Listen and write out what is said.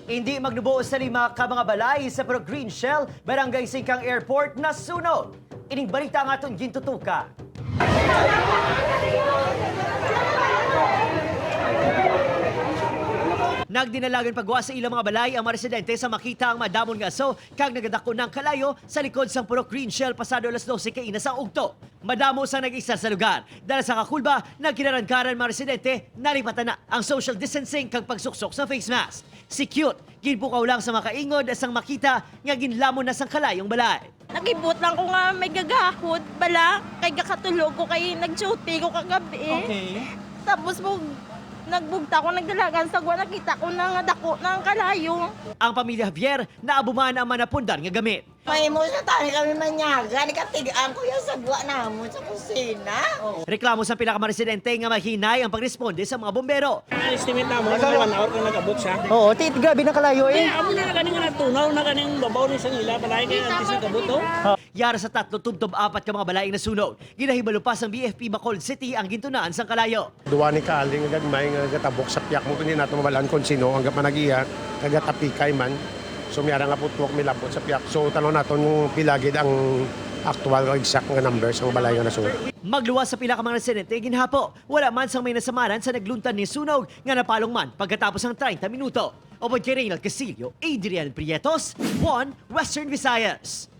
Hindi magnubo sa lima ka mga balay sa Pro Green Shell, Barangay Singcang Airport na sunog. Ining balita nga itong gintutuka. Nagdinalagan pagwa sa ilang mga balay ang mga residente sa makita ang madamon nga aso kag nagadako ng kalayo sa likod sang Puro Green Shell pasado alas 12 kaina sa ugto. Madamo sa nag-isa sa lugar. Dahil sa kakulba, nagkinarangkaran mga residente, nalipatan na ang social distancing kag pagsuksok sa face mask. Si Cute, ginpukaw lang sa makaingod asang makita nga ginlamon na sang kalayong balay. Nakibot lang ko nga may gagahod, bala, kay kakatulog ko, kay nag-duty ko kagabi. Okay. Tapos po, nagbugta ko, nagdalagan sa gwa, nakita ko na nga dako ng kalayo. Ang pamilya Javier, naabuman ang manapundar nga gamit. May mo sa tani kami manyaga, nikatigaan ko yung sagwa namon sa kusina. Reklamo sa pila ka mga residente nga mahinay ang pagresponde sa mga bombero. Estimate na mo, 1 hour kung nag-abot siya. Oo, grabe na kalayo Eh, amo na ganing nga natunaw na ganing babaw ni sang ila, balay kay antis nag-abot to. Yara sa 3 tubtob 4 ka mga balaing na sunog. Ginahibalo pa sang BFP Bacolod City ang gintunaan sang kalayo. Duwa ni Kaling agad may gatabok sa piyak mo kundi nato mabalaan kung sino hanggang managiya kagatapikay man. So miyara nga putwok milabot sa piyak. So tanong naton yung pilagid ang actual o exact nga numbers ang balay nga nasunod. Magluwas sa pila ka mga residente ginhapo. Wala man sang may nasamaran sa nagluntan ni sunog nga napalong man pagkatapos ng 30 minuto. Upod kay Reynald Castillo, Adrian Prietos, 1 Western Visayas.